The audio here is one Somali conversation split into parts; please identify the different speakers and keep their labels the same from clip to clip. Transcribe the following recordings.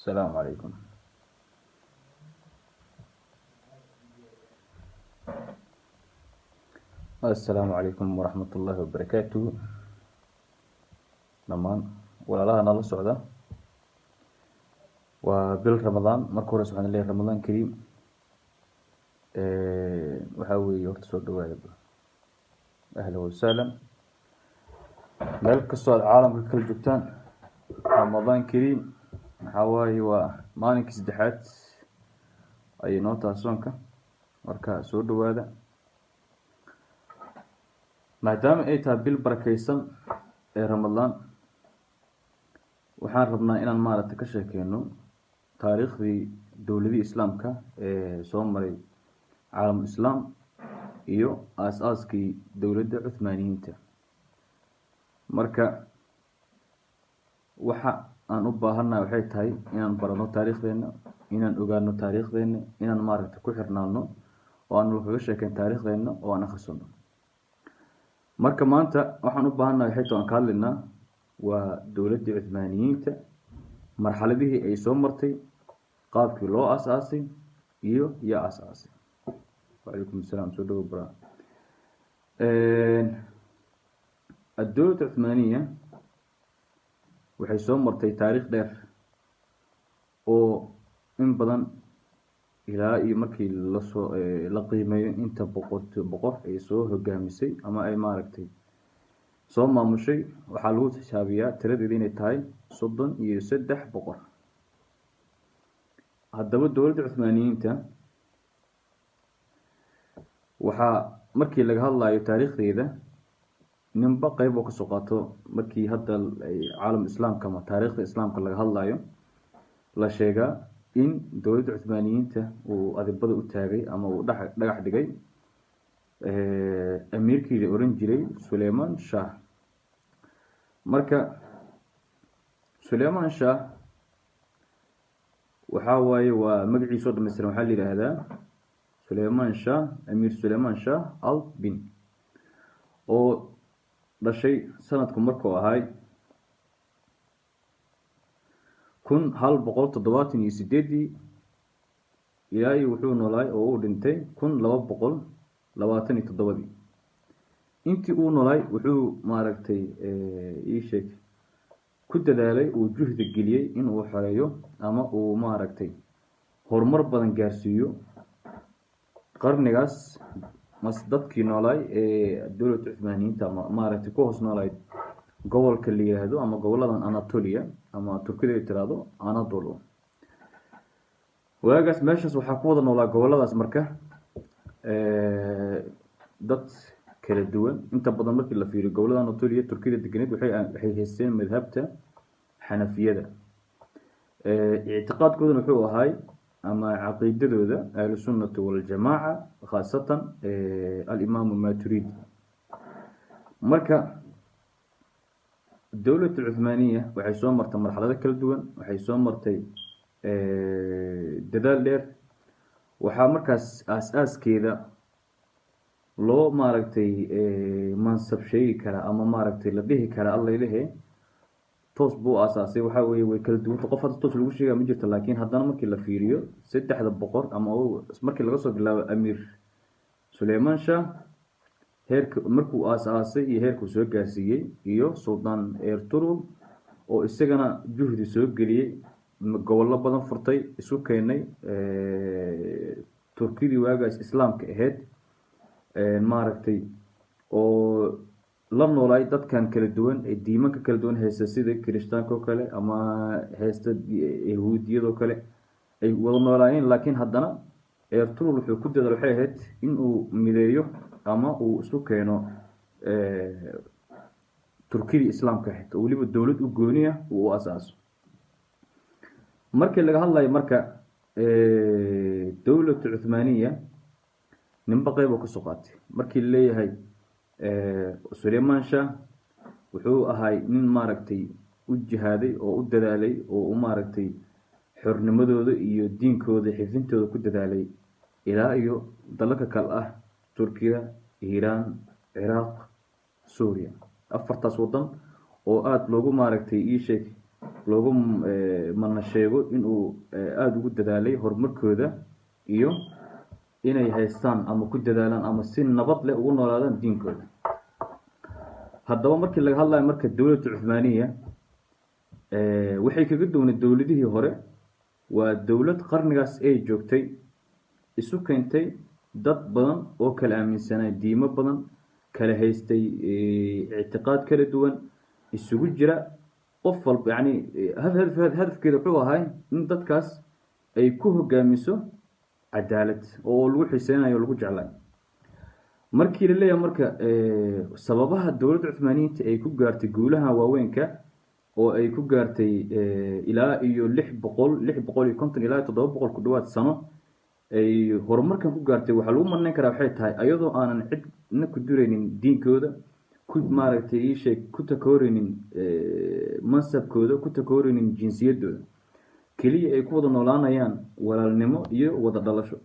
Speaker 1: السلام عليكم. السلام عليكم ورحمة الله وبركاته. dhammaan walaalaha nala socda waa bil ramadaan. marka hore waxaan leeyahay ramadaan kariim. waxa weeye horta soo dhawaada ahlan wa sahlan meel kastoo aad caalamka kala joogtaan. ramadaan kariim waxa waaye waa maalinkii saddexaad ayay noo tahay soonka, marka soo dhawaada. maadaama ay tahay bil barakaysan ee ramadaan, waxaan rabnaa inaan maaragtay ka sheekeyno taariikhdii dowladii islaamka ee soo maray caalamul islaam iyo aas-aaskii dowladda cuthmaaniyiinta. marka waxa aan u baahannahay waxay tahay inaan barano taariikhdeena, inaan ogaano taariikhdeena, inaan maaragtay ku xirnaano oo aan kaga sheekeyn taariikhdeena oo aan akhrisano. marka maanta waxaan u baahannahay waxay tahay aan ka hadlaynaa waa dowladdii cuthmaaniyiinta, marxaladihii ay soo martay, qaabkii loo aas-aasay iyo yaa aas-aasay. وعليكم السلام. سو دو برا الدولة العثمانية waxay soo martay taariikh dheer oo in badan ilaa iyo markii la qiimeeyo inta boqor ay soo hogaamisay ama ay maaragtay soo maamushay, waxaa lagu xisaabiyaa tiradeeda inay tahay 33 boqor. haddaba dowladda cuthmaaniyiinta waxaa markii laga hadlayo taariikhdeeda ninba qayb oo kasoo qaato. markii hadda caalam islaamka ama taariikhda islaamka laga hadlayo, la sheegaa in dowladda cuthmaaniyiinta uu adibada u taagay ama uu dhagax dhigay amiirkii la oran jiray Sulaymaan Shah. marka Sulaymaan Shah waxa waaye waa magaciisa dhammaystiran, waxaa la yiraahdaa Sulaymaan Shah, Amiir Sulaymaan Shah al-Bin, oo dhashay sanadku markuu ahay 1178 ilaa wuxuu noolay oo uu dhintay 1227. intii uu noolay wuxuu maaragtay ku dadaalay uu juhdi geliyay in uu xoreeyo ama uu maaragtay horumar badan gaarsiiyo qarnigaas dadkii noolay ee dowladda cuthmaaniyiinta ama maaragtay ku hoos noolay gobolka la yiraahdo ama goboladan Anatolia ama Turkida ay tiraahdo Anadolu. waagaas meeshaas waxaa ku wada noolaa goboladaas marka dad kala duwan. inta badan markii la fiiriyo gobolada Anatolia Turkida deganeed waxay haysteen madhabta Xanafiyada. اعتقادكودuna wuxuu ahay ama caqiidadooda ahlu sunnah wal jamaa, khaasatan al-imam Maturidi. marka dowladda cuthmaaniya waxay soo martay marxalado kala duwan, waxay soo martay dadaal dheer. waxaa markaas aas-aaskeeda loo maaragtay mansab sheegi kara ama maaragtay la dhihi kara alla ilahe toos buu aasaasay. waxa weeye way kala duwan, qof hadda toos lagu sheegaa ma jirto, laakiin haddana markii la fiiriyo saddexda boqor ama markii laga soo bilaabo amiir Sulaymaan Shah heerka markuu aasaasay iyo heerkuu soo gaarsiiyey, iyo sultan Ertugrul oo isagana juhdi soo geliyay, gobollo badan furtay, isu keenay Turkidii waagaas islaamka ahayd maaragtay oo la noolay dadkan kala duwan ee diimanka kala duwan haysta, sida kirishtaanka oo kale ama haysta yahuudiyada oo kale ay wada noolaayeen. laakiin haddana Ertugrul wuxuu ku dadaalay waxay ahayd in uu mideeyo ama uu isu keeno Turkidii islaamka ahayd oo weliba dowlad u gooni ah uu asaaso. markii laga hadlayo marka dowladda cuthmaaniya ninba qayb oo ka soo qaatay. markii la leeyahay Sulaymaan Shah wuxuu ahay nin maaragtay u jihaaday oo u dadaalay oo maaragtay xornimadooda iyo diinkooda xifintooda ku dadaalay ilaa iyo dalalka kale ah Turkiga, Iiraan, Ciraaq, Suuriya. afartaas wadan oo aad loogu maaragtay loogu mana sheego inuu aada ugu dadaalay horumarkooda iyo inay haystaan ama ku dadaalaan ama si nabad leh ugu noolaadaan diinkooda. haddaba markii laga hadlayo marka dowladda cuthmaaniya waxay kaga duwanay dowladihii hore. waa dowlad qarnigaas ay joogtay isu keentay dad badan oo kala aaminsanaa diimo badan, kala haystay ictiqaad kala duwan, isugu jira qof walba yani hadafkeeda wuxuu ahay in dadkaas ay ku hogaamiso cadaalad oo lagu xiseenayo lagu jeclay. markii la leeyahay marka sababaha dowladda cuthmaaniyiinta ay ku gaartay guulaha waaweynka oo ay ku gaartay ilaa iyo 650 ilaa 700 ku dhawaad sano ay horumarkan ku gaartay, waxaa lagu marnayn karaa waxay tahay ayadoo aanan cidna ku duraynin diinkooda, ku maaragtay ku takooraynin mansabkooda, ku takooraynin jinsiyadooda, keliya ay ku wada noolaanayaan walaalnimo iyo wada dhalasho.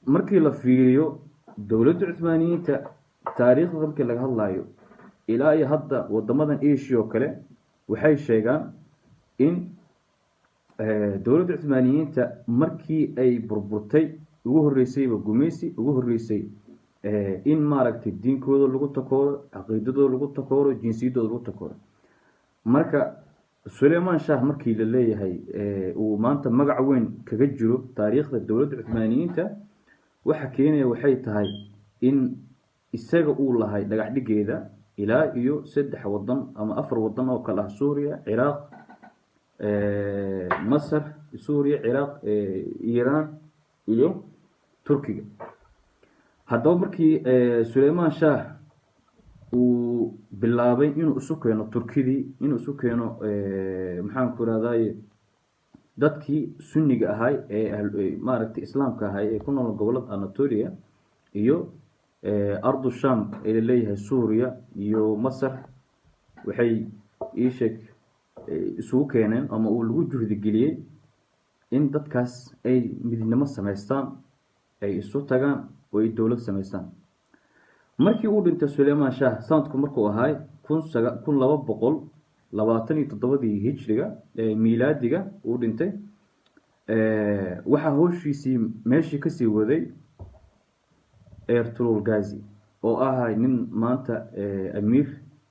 Speaker 1: markii la fiiriyo dowladda cuthmaaniyiinta taariikhda markii laga hadlayo ilaa iyo hadda wadamadan Asia oo kale waxay sheegaan in dowladda cuthmaaniyiinta markii ay burburtay ugu horeysayba gumeysi ugu horeysay in maaragtay diinkooda lagu takooro, caqiidadooda lagu takooro, jinsiyadooda lagu takooro. marka Sulaymaan Shah markii la leeyahay uu maanta magac weyn kaga jiro taariikhda dowladda cuthmaaniyiinta, waxa keenaya waxay tahay in isaga uu lahay dhagax dhigeeda ilaa iyo 3 wadan ama 4 wadan oo kala ah Suuriya, Ciraaq, Masar, Suuriya, Ciraaq, Iiraan iyo Turkiga. haddaba markii Sulaymaan Shah uu bilaabay inuu isu keeno Turkidii, inuu isu keeno maxaan ku raadayay dadkii sunniga ahay ee maaragtay islaamka ahay ee ku nool gobolada Anatolia iyo ardu Sham ee leeyahay Suuriya iyo Masar, waxay isugu keeneen ama uu lagu juhdi geliyay in dadkaas ay midnimo sameystaan, ay isu tagaan oo ay dowlad sameystaan. markii uu dhintay Sulaymaan Shah sanadku markuu ahay 1227 hijriga miilaadiga uu dhintay, waxa howshiisii meeshii ka sii waday Ertugrul Gazi oo ahay nin maanta amiir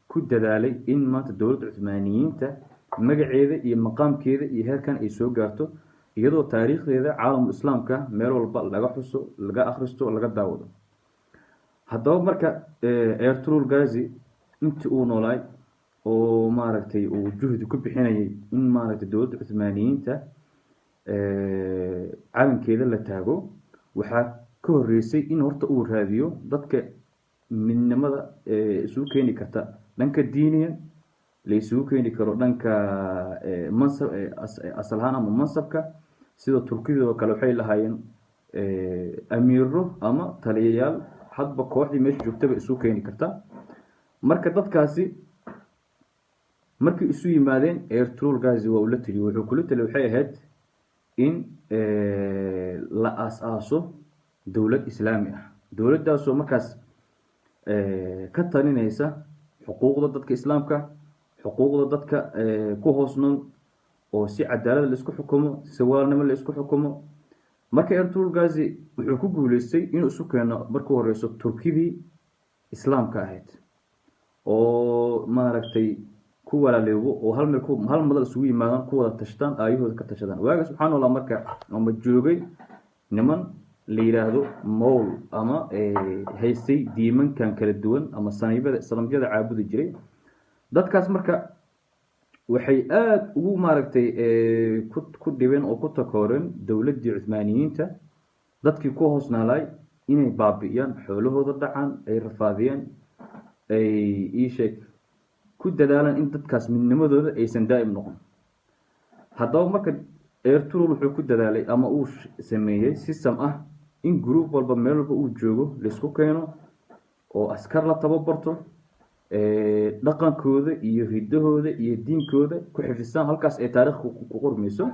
Speaker 1: ku dadaalay in maanta dowladda cuthmaaniyiinta magaceeda iyo maqaamkeeda iyo heerkan ay soo gaarto, iyadoo taariikhdeeda caalamka islaamka meel walba laga xuso, laga akhristo, laga daawado. haddaba marka Ertugrul Gazi intii uu noolay oo maaragtay uu juhdi ku bixinayay in maaragtay dowladda cuthmaaniyiinta calankeeda la taago, waxaa ka horeysay in horta uu raadiyo dadka midnimada isugu keeni karta dhanka diiniyan, la isugu keeni karo dhanka mansab asal ahaan ama mansabka. sida Turkida oo kale waxay lahaayeen amiiro ama taliyayaal hadba kooxdii meesha joogtaba isu keeni karta. marka dadkaasi markii isu yimaadeen Ertugrul Gazi waa uu la taliyo, wuxuu kula taliyo waxay ahayd in la aasaaso dowlad islaami ah, dowladdaasoo markaas ka talinaysa xuquuqda dadka islaamka, xuquuqda dadka ku hoos nool, oo si cadaalad la isku xukumo, si walaalnimo la isku xukumo. marka Ertugrul Gazi wuxuu ku guuleystay inuu isu keeno markii horeyso Turkidii islaamka ahayd oo maaragtay ku walaaleeyo oo hal madal isugu yimaadaan, ku wada tashtaan, aayahooda ka tashadaan. waaga subxaanallaah marka ama joogay niman la yiraahdo Mowl ama haystay diimankan kala duwan ama sanamyada caabudi jiray. dadkaas marka waxay aad ugu maaragtay ku dhibeen oo ku takooreen dowladdii cuthmaaniyiinta, dadkii ku hoosnaalay inay baabi'iyaan, xoolahooda dhacaan, ay rafaadiyaan, ay ku dadaalaan in dadkaas midnimadooda aysan daa'im noqon. haddaba marka Ertugrul wuxuu ku dadaalay ama uu sameeyay system ah in group walba meel walba uu joogo la isku keeno oo askar la tababarto, dhaqankooda iyo hidahooda iyo diinkooda ku xifdisaan, halkaas ay taariikhda ku qormayso.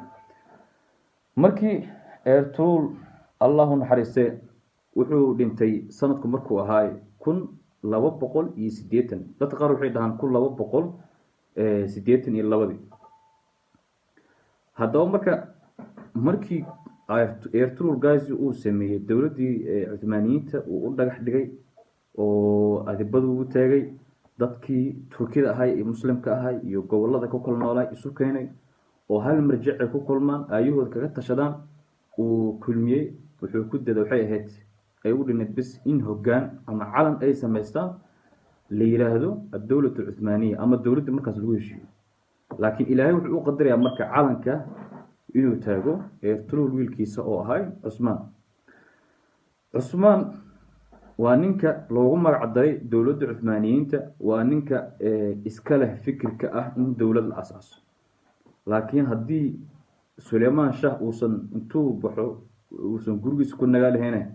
Speaker 1: markii Ertugrul Allahu naxariiste wuxuu dhintay sanadku markuu ahaay 1280, dadka qaar waxay dhahaan siddeetan iyo labadii. haddaba markii Ertugrul Gazi uu sameeyey dowladdii Cuthmaaniyiinta uu u dhagax dhigay oo adibadu ugu taagay dadkii Turkida ahay iyo muslimka ahay iyo gobollada ku kala noolay isu keenay oo hal marjic ay ku kulmaan ayahooda kaga tashadaan uu kulmiyey. wuxuu ku dada waxay ahayd ay u dhineed bis in hoggaan ama calan ay samaystaan la yiraahdo ad-dawlatu al-Cuthmaaniya ama dowladda markaas lagu heshiiyo. laakiin ilaahay wuxuu u qadarayaa marka calanka inuu taago Ertugrul wiilkiisa oo ahay Cusmaan waa ninka loogu magac daray dowladda Cuthmaaniyiinta. waa ninka iska leh fikirka ah in dowlad la asaaso. laakiin haddii Sulaymaan Shah uusan intuu baxo uusan gurigiisa ku nagaa lahayn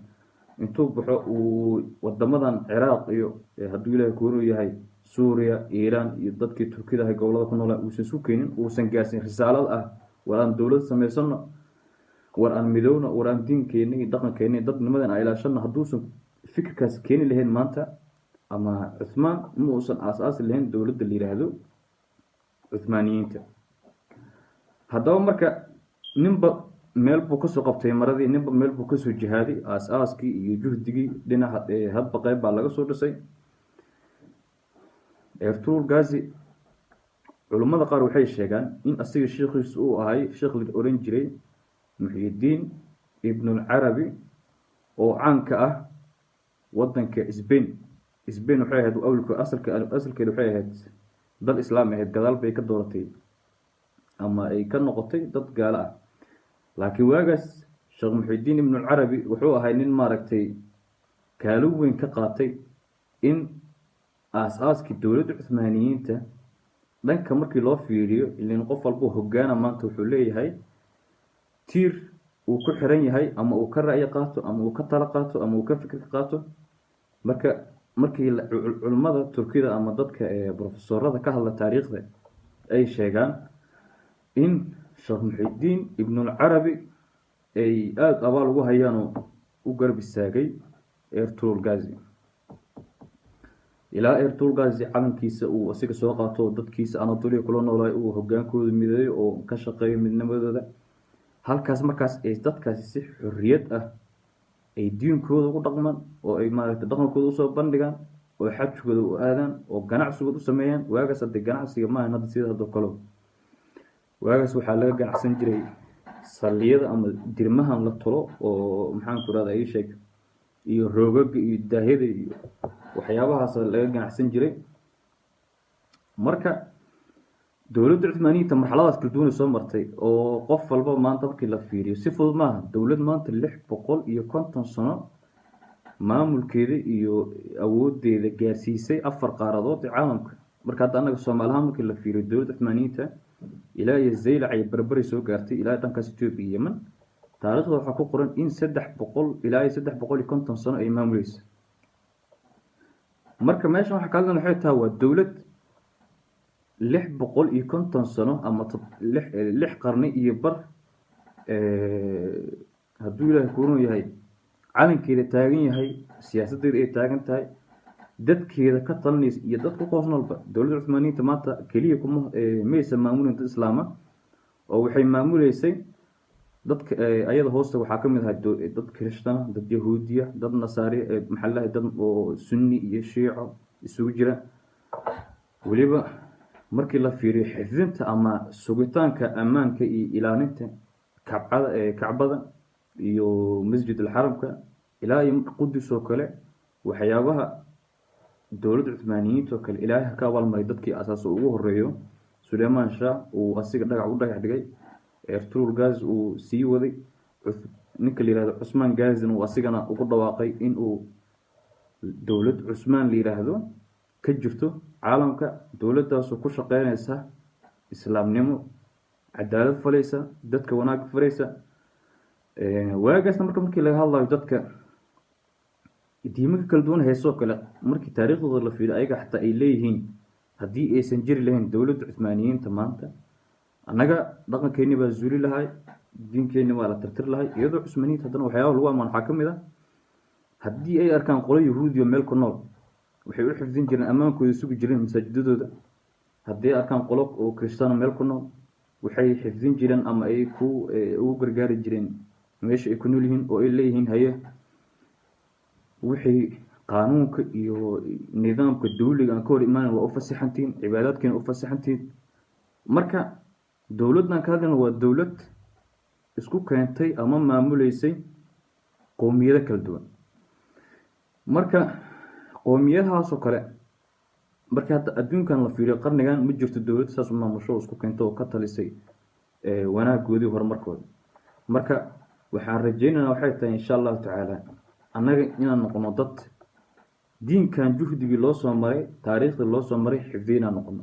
Speaker 1: intuu baxo uu wadamadan Ciraaq iyo hadduu ilaahay ku hor yahay Suuriya, Iiraan iyo dadkii Turkida ahay gobollada ku noolaa uusan isu keenin, uusan gaarsin risaalad ah war aan dowlad samaysano, war aan midowna, war aan diinkeena iyo dhaqankeena iyo dadnimadan aan ilaashano, hadduusan fikirkaas keeni lahayn maanta ama Cusmaan ma uusan aasaasi lahayn dowladda la yiraahdo Cuthmaaniyiinta. haddaba marka ninba meel buu kasoo qabtay maradii, ninba meel buu kasoo jihaaday. aasaaskii iyo juhdigii dhinaca hadba qayb baa laga soo dhisay. Ertugrul Gazi culimada qaar waxay sheegaan in asiga sheekhiisu uu ahay sheekh la oran jiray Muhyiddin ibn al-Arabi oo caan ka ah wadanka Spain. waxay ahayd awlku asalkeedu waxay ahayd dad islaam ahayd, gadaal bay ka dooratay ama ay ka noqotay dad gaala ah. laakiin waagaas sheekh Muhyiddin ibn al-Arabi wuxuu ahay nin maaragtay kaalin weyn ka qaatay in aasaaskii dowladda Cuthmaaniyiinta dhanka markii loo fiiriyo. ileen qof walba hoggaana maanta wuxuu leeyahay tiir uu ku xiran yahay, ama uu ka ra'yi qaato, ama uu ka tala qaato, ama uu ka fikir qaato. markii culimada Turkida ama dadka professorada ka hadla taariikhda ay sheegaan in sheekh Muhyiddin ibn al-Arabi ay aad abaal ugu hayaan oo u garab istaagay Ertugrul Gazi. ilaa Ertugrul Gazi calankiisa uu asiga soo qaato dadkiisa Anatolia kula noolay uu hoggaankooda mideeyo oo ka shaqeeyo midnimadooda. halkaas markaas ay dadkaasi si xorriyad ah ay diinkooda ugu dhaqmaan oo ay maaragtay dhaqankooda usoo bandhigaan oo xajkooda u aadaan oo ganacsigooda u sameeyaan. waagaas hadda ganacsiga maahan hadda sida hadda kale. waagaas waxaa laga ganacsan jiray saldhigyada ama dirmahan la tulo oo maxaan ku radaa ii sheeg iyo roogaga iyo daahyada iyo waxyaabahaas laga ganacsan jiray. marka dowladda Cuthmaaniyiinta marxaladaas kala duwan soo martay oo qof walba maanta markii la fiiriyo si fudud maaha. dowlad maanta 650 sano maamulkeeda iyo awoodeeda gaarsiisay 4 qaaradood ee caalamka. marka hadda anaga Soomaaliland markii la fiiriyo dowladda Cuthmaaniyiinta ilaa iyo Zaylac ay barbari soo gaartay ilaa dhankaas Ethiopia iyo Yemen. taariikhda waxaa ku qoran in 300 ilaa 350 sano ay maamulayso. marka meeshan waxa kale waxay tahay waa dowlad 650 sano ama 6 qarni iyo bar hadduu ilaahay ku run yahay calankeeda taagan yahay, siyaasadeeda ay taagan tahay, dadkeeda ka talinaysa iyo dadka ku hoos noolba. dowladda Cuthmaaniyiinta maanta kaliya kuma maysa maamulin dad islaama oo waxay maamuleysay dadka ayada hoosta waxaa ka mid ahaa dad Kirishtaan, dad Yahuudiya, dad Nasaari, maxallaha dad oo Sunni iyo Shiico isugu jira. waliba markii la fiiriyo xifdinta ama sugitaanka ammaanka iyo ilaalinta Kacbada iyo Masjid al-Haramka ilaa iyo Qudus oo kale waxyaabaha dowladda Cuthmaaniyiinta oo kale ilaahay ka abaalmaray dadkii asaas ugu horeeyo Sulaymaan Shah uu asiga dhagax u dhagax dhigay. Ertugrul Gazi uu sii waday. ninka la yiraahdo Cusmaan Gazi uu asigana ugu dhawaaqay in uu dowlad Cusmaan la yiraahdo ka jirto caalamka. dowladdaas oo ku shaqeynaysa islaamnimo, cadaalad falaysa, dadka wanaag faraysa. waagaasna markii laga hadlayo dadka diimaha kala duwan heesoo kale markii taariikhdooda la fiiriyo ayaga xataa ay leeyihiin haddii aysan jiri lahayn dowladda Cuthmaaniyiinta maanta annaga dhaqankeeni baa zuuli lahay, diinkeeni waa la tirtir lahay. iyadoo Cuthmaaniyiinta haddana waxyaabaha lagu ammaan waxaa ka mid ah haddii ay arkaan qolo Yahuudiyo meel ku nool waxay u xifdin jireen ammaankooda sugi jireen masaajidadooda haddii arkaan qolo oo kristana meel ku nool waxay xifdin jireen ama ay ugu gargaari jireen meesha ay ku nool yihiin oo ay leeyihiin haye wixii qaanuunka iyo nidaamka dawliga aan ka hor imaanan waa u fasaxantiin, cibaadaadkiina u fasaxantiin. marka dowladdan ka hadlayna waa dowlad isku keentay ama maamuleysay qowmiyado kala duwan. marka qowmiyadahaas oo kale marka hadda adduunkan la fiiriyo qarnigan ma jirto dowlad saas u maamusho isku keento oo ka talisay wanaagoodii horumarkooda. marka waxaan rajaynaynaa waxay tahay insha allahu tacaala annaga inaan noqono dad diinkan juhdigii loo soo maray, taariikhdii loo soo maray xifdiya inaan noqono.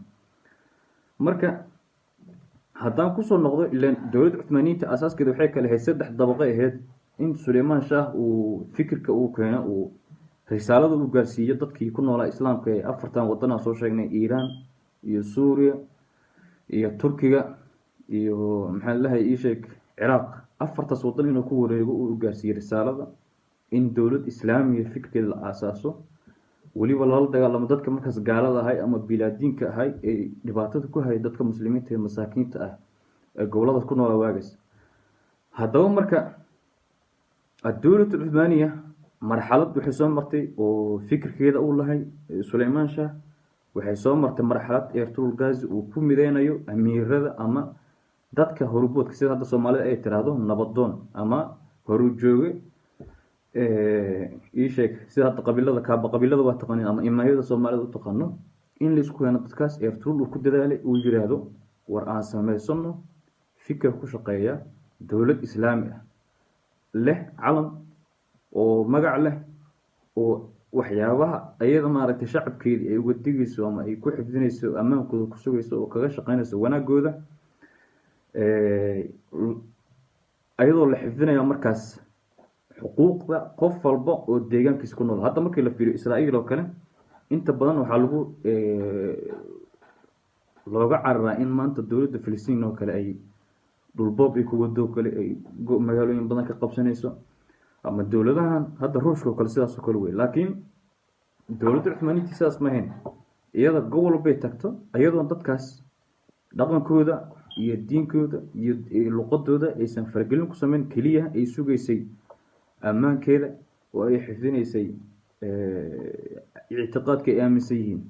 Speaker 1: marka haddaan kusoo noqdo ilaan dowladda cuthmaaniyiinta asaaskeeda waxay kale ahayd 3 dabaqo ahayd. in Suleymaan Shaah uu fikirka uu keeno uu risaalada uu gaarsiiyo dadkii ku noolaa islaamka ee 4 wadan aan soo sheegnay, Iiraan iyo Suuriya iyo Turkiga iyo maxaa la dhahay Ciraaq. 4taas wadan inuu ku wareego uu gaarsiiyo risaalada in dowlad islaamiya fikirkeeda la aasaaso, waliba lala dagaalamo dadka markaas gaalada ahay ama bilaadiinka ahay ee dhibaatada ku hay dadka muslimiinta ee masaakiinta ah ee gobolada ku nool waagaas. haddaba marka الدولة العثمانية مرحلة waxay soo martay oo fikirkeeda uu lahay Suleymaan Shaah, waxay soo martay marxalad Ertugrul Gazi uu ku mideynayo amiirada ama dadka horuboodka sida hadda Soomaalida ay tiraahdo nabadoon ama horujooge sida hadda qabiilada waa taqaaniin ama imaamada Soomaalida u taqaano in la isku keeno dadkaas Ertugrul uu ku dadaalay uu yiraahdo war aan sameysano fikir ku shaqeeya dowlad islaami ah leh calan oo magac leh oo waxyaabaha ayada maaragtay shacabkeedii ay uga digayso ama ay ku xifdinayso ammaankooda ku sugayso oo kaga shaqeynayso wanaagooda ayadoo la xifdinayo markaas xuquuqda qof walba oo deegaankiisa ku nool. hadda markii la fiiriyo Israa'iil oo kale inta badan waxaa looga cararaa in maanta dowladda Filistiin oo kale ay dhulboob ay ku wado kale ay magaalooyin badan ka qabsanayso ama dowladahan hadda Ruushka kale sidaas oo kale way. laakiin dowladda Cuthmaaniyiinta sidaas ma ahayn, iyada gobol bay tagto ayadoo dadkaas dhaqankooda iyo diinkooda iyo luqadooda aysan faragelin ku sameyn, kaliya ay sugaysay ammaankeeda oo ay xifdinaysay ictiqaadka ay aaminsan yihiin.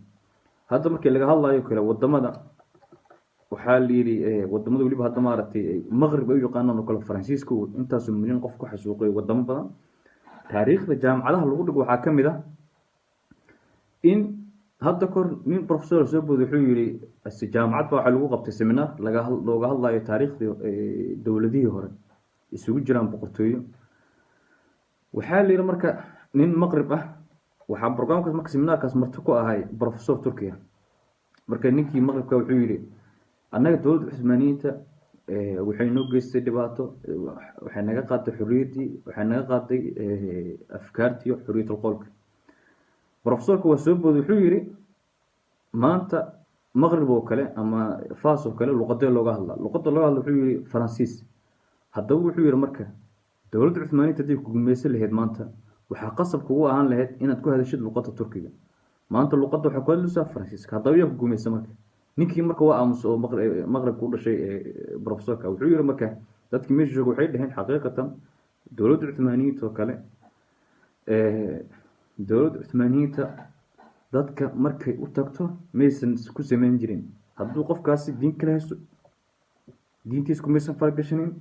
Speaker 1: hadda markii laga hadlayo kale wadamada waxaa la yiri wadamada waliba hadda maaragtay Maghrib ay yaqaanaan oo kale Faransiiska intaas milyan qof ku xasuuqay wadamo badan. taariikhda jaamacadaha lagu dhigo waxaa ka mid ah in hadda kor nin professor soo booday wuxuu yiri jaamacad waxa lagu qabtay seminar looga hadlayo taariikhda dowladihii hore isugu jiraan boqortooyo. waxaa la yiri marka nin Maghrib ah waxaa barnaamijkaas marka seminarkaas marti ku ahay professor Turkiya. marka ninkii Maghribka wuxuu yiri annaga dowladda Cuthmaaniyiinta waxay noo geystay dhibaato, waxay naga qaaday xorriyadii, waxay naga qaaday afkaartii xorriyatul qowlka. professorku waa soo booday wuxuu yiri maanta Maghrib oo kale ama Faas oo kale luqadda looga hadla wuxuu yiri Faransiis. haddaba wuxuu yiri marka dowladda Cuthmaaniyiinta hadii ku gumaysan lahayd maanta waxaa qasab kugu ahaan lahayd inaad ku hadashid luqadda Turkiga. maanta luqadda waxaa ku hadlaysaa Faransiiska. haddaba yaa ku gumaysan marka ninkii marka waa aamus oo Maghrib ku dhashay professorka wuxuu yiri marka dadkii meesha jooga waxay dhaheen xaqiiqatan dowladda Cuthmaaniyiinta oo kale dowladda Cuthmaaniyiinta dadka markay u tagto maysan ku sameyn jirin hadduu qofkaasi diin kale haysto diintiisa ku maysan faragashanin.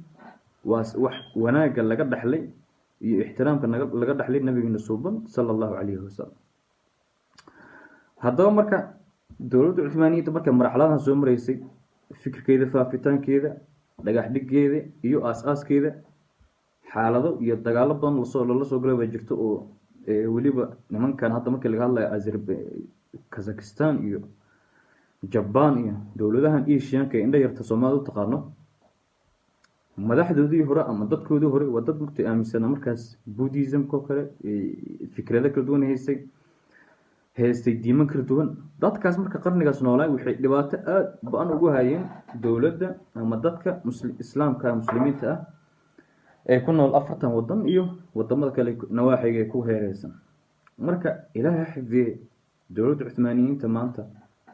Speaker 1: wax wanaaga laga dhaxlay iyo ixtiraamka laga dhaxlay nabigeena suuban sallallahu alayhi wasallam. haddaba marka dowladda Cuthmaaniyiinta markay marxaladahan soo mareysay fikirkeeda faafitaankeeda dhagax dhigeeda iyo aas-aaskeeda xaalado iyo dagaalo badan la soo galay way jirto oo waliba nimankan hadda markii laga hadlayo Kazakhstan iyo Japan iyo dowladahan Asianka indha yarta Soomaalidu taqaano madaxdoodii hore ama dadkoodii hore waa dad markay aaminsanaa markaas Buddhism ko kale fikrada kala duwan haystay diiman kala duwan. dadkaas marka qarnigaas noolaa waxay dhibaato aad baan ugu hayeen dowladda ama dadka islaamka muslimiinta ah ee ku nool 4 wadan iyo wadamada kale nawaaxiga ee ku heereysan. marka ilaahay xifdiye dowladda Cuthmaaniyiinta maanta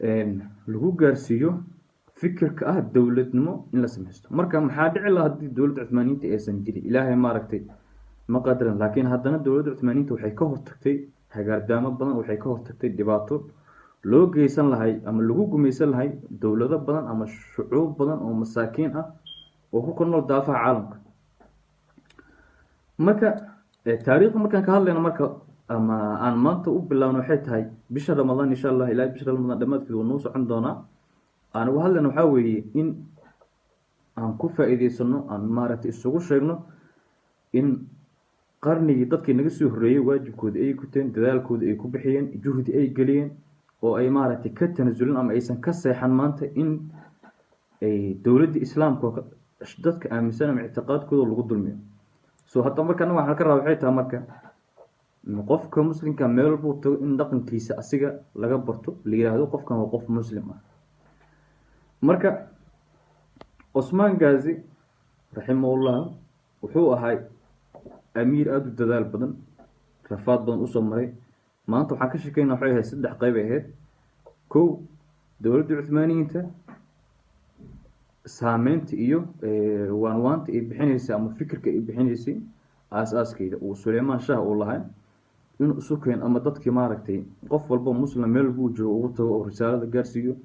Speaker 1: lagu gaarsiiyo fikirka ah dowladnimo in la samaysto. marka maxaa dhici lahaa haddii dowladda cuthmaaniyiinta aysan jirin? ilaahay maaragtay ma qadaran, laakiin haddana dowladda cuthmaaniyiinta waxay ka hortagtay hagaardaamo badan, waxay ka hortagtay dhibaato loo geysan lahay ama lagu gumaysan lahay dowlado badan ama shucuub badan oo masaakiin ah oo ku kor nool daafaha caalamka. marka taariikhda markaan ka hadlayno marka ama aan maanta u bilaabno waxay tahay bisha ramadaan insha allah. ilaa bisha ramadaan dhammaadkeed wuu noo socon doonaa. aan uga hadlayno waxaa weeye in aan ku faa'iidaysano, aan maaragtay isugu sheegno in qarnigii dadkii naga soo horreeyey waajibkooda ay guteen, dadaalkooda ay ku bixiyeen, juhdi ay geliyeen, oo ay maaragtay ka tanasulin ama aysan ka seexan maanta in ay dowladda islaamka dadka aaminsan ama ictiqaadkooda lagu dulmiyo. so hadda marka anaga waxaan ka rabaa waxay tahay marka qofka muslimka meel walbuu tago in dhaqankiisa asiga laga barto, la yiraahdo qofkan waa qof muslim ah. marka Osman Gazi raximahullah wuxuu ahay amiir aad u dadaal badan, rafaad badan usoo maray. maanta waxaan ka sheekeynaa waxay ahayd 3 qayb ahayd. kow, dowladda cuthmaaniyiinta saameynta iyo waanwaanta ay bixinaysay ama fikirka ay bixinaysay aas-aaskeeda uu Suleymaan Shah uu lahay inuu isu keeno ama dadkii maaragtay qof walba muslim meel buu joogo ugu tago oo risaalada gaarsiiyo.